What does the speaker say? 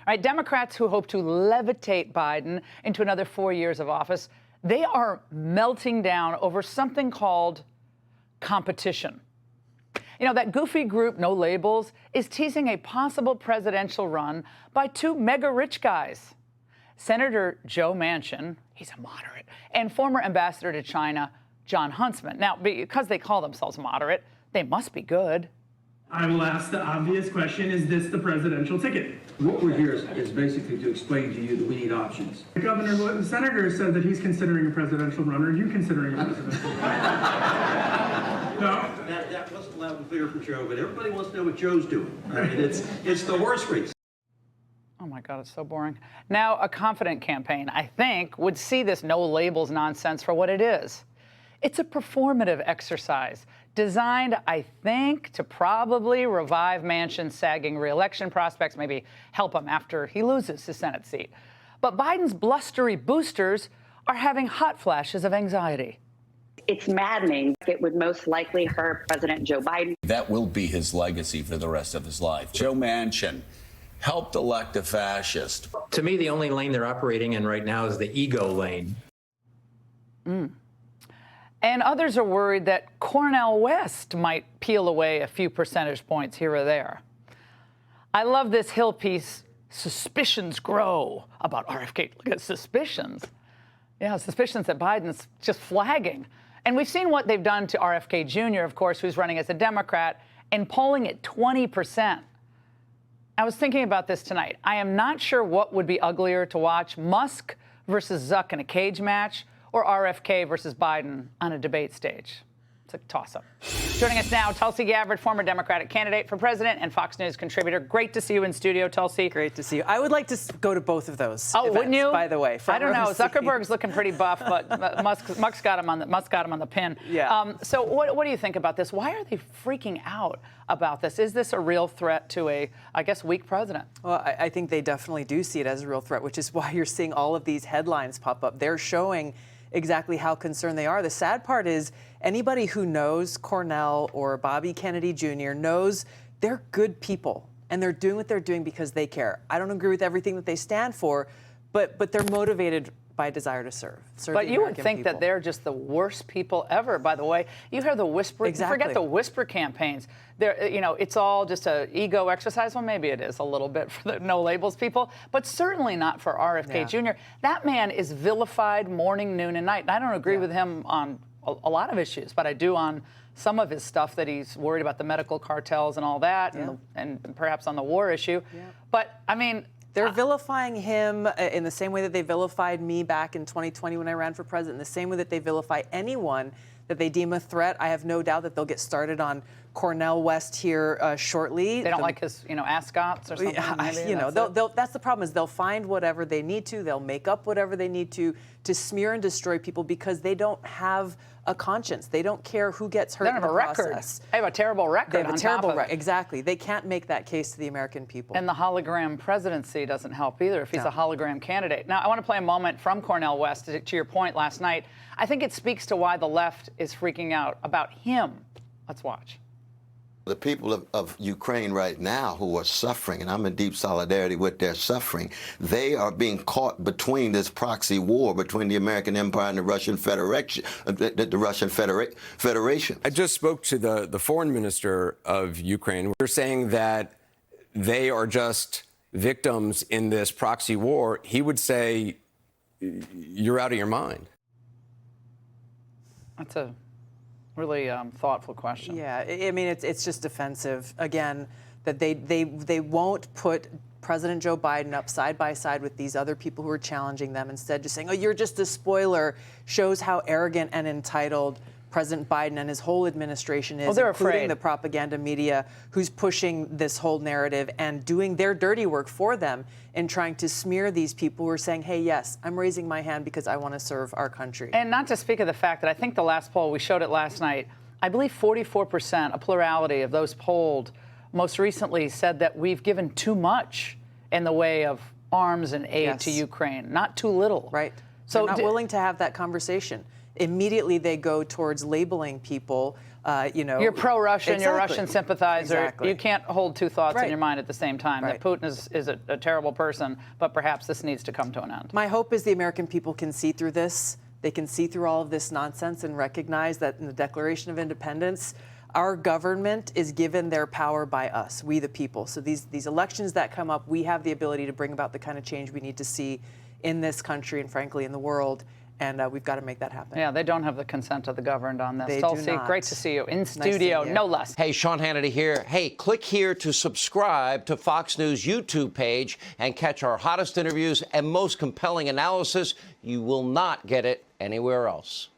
right, Democrats who hope to levitate Biden into another 4 years of office, they are melting down over something called competition. You know, that goofy group, No Labels, is teasing a possible presidential run by two mega rich guys. Senator Joe Manchin, he's a moderate, and former ambassador to China, John Huntsman. Now, because they call themselves moderate, they must be good. I will ask the obvious question, is this the presidential ticket? What we're here is basically to explain to you that we need options. The senator said that he's considering a presidential run. Are you considering a presidential run? No? That wasn't loud and clear for Joe, but everybody wants to know what Joe's doing. I mean, it's the horse race. Oh my God, it's so boring. Now, a confident campaign, I think, would see this no labels nonsense for what it is. It's a performative exercise designed, I think, to probably revive Manchin's sagging re-election prospects, maybe help him after he loses his Senate seat. But Biden's blustery boosters are having hot flashes of anxiety. It's maddening. It would most likely hurt President Joe Biden. That will be his legacy for the rest of his life. Joe Manchin helped elect a fascist. To me, the only lane they're operating in right now is the ego lane. And others are worried that Cornel West might peel away a few percentage points here or there. I love this Hill piece, Suspicions Grow, about RFK. Look at suspicions. Yeah, suspicions that Biden's just flagging. And we've seen what they've done to RFK Jr., of course, who's running as a Democrat and polling at 20%. I was thinking about this tonight. I am not sure what would be uglier to watch, Musk versus Zuck in a cage match or RFK versus Biden on a debate stage. It's a toss-up. Joining us now, Tulsi Gabbard, former Democratic candidate for president and Fox News contributor. Great to see you in studio, Tulsi. Great to see you. I would like to go to both of those. Oh, events, wouldn't you? By the way, I don't know. Zuckerberg's looking pretty buff, but Musk's got him on the pin. Yeah. So what do you think about this? Why are they freaking out about this? Is this a real threat to a, I guess, weak president? Well, I think they definitely do see it as a real threat, which is why you're seeing all of these headlines pop up. They're showing exactly how concerned they are. The sad part is anybody who knows Cornel or Bobby Kennedy Jr. knows they're good people and they're doing what they're doing because they care. I don't agree with everything that they stand for, but they're motivated by a desire to serve. But you would think that they're just the worst people ever, by the way. You hear the whisper, exactly. Forget the whisper campaigns. They're, you know, it's all just a ego exercise. Well, maybe it is a little bit for the no labels people, but certainly not for RFK Jr. That man is vilified morning, noon, and night. And I don't agree with him on a lot of issues, but I do on some of his stuff that he's worried about the medical cartels and all that, and perhaps on the war issue. But, I mean, they're vilifying him in the same way that they vilified me back in 2020 when I ran for president, in the same way that they vilify anyone that they deem a threat. I have no doubt that they'll get started on Cornel West here shortly. They don't like his, ascots or something. That's the problem is they'll find whatever they need to. They'll make up whatever they need to smear and destroy people because they don't have a conscience. They don't care who gets hurt in the process. They have a terrible record. They have a terrible record. Exactly. They can't make that case to the American people. And the hologram presidency doesn't help either if he's a hologram candidate. Now, I want to play a moment from Cornel West to your point last night. I think it speaks to why the left is freaking out about him. Let's watch. The people of Ukraine right now who are suffering, and I'm in deep solidarity with their suffering, they are being caught between this proxy war between the American empire and the Russian Federation. I just spoke to the foreign minister of Ukraine. We're saying that they are just victims in this proxy war. He would say, you're out of your mind. That's a really thoughtful question. Yeah, I mean, it's just offensive, again, that they won't put President Joe Biden up side by side with these other people who are challenging them. Instead, just saying, oh, you're just a spoiler, shows how arrogant and entitled President Biden and his whole administration is, including the propaganda media, who's pushing this whole narrative and doing their dirty work for them in trying to smear these people who are saying, hey, yes, I'm raising my hand because I want to serve our country. And not to speak of the fact that I think the last poll, we showed it last night, I believe 44%, a plurality of those polled most recently said that we've given too much in the way of arms and aid to Ukraine, not too little. Right. So they're not willing to have that conversation. Immediately they go towards labeling people You're pro-Russian, you're a Russian sympathizer. Exactly. You can't hold two thoughts in Right. your mind at the same time. Right. That Putin is a terrible person, but perhaps this needs to come to an end. My hope is the American people can see through this. They can see through all of this nonsense and recognize that in the Declaration of Independence, our government is given their power by us, we the people. So these elections that come up, we have the ability to bring about the kind of change we need to see in this country and, frankly, in the world. And we've got to make that happen. Yeah, they don't have the consent of the governed on this. They do Tulsi, not. great to see you in Nice studio, seeing you. no less. Hey, Sean Hannity here. Hey, click here to subscribe to Fox News YouTube page and catch our hottest interviews and most compelling analysis. You will not get it anywhere else.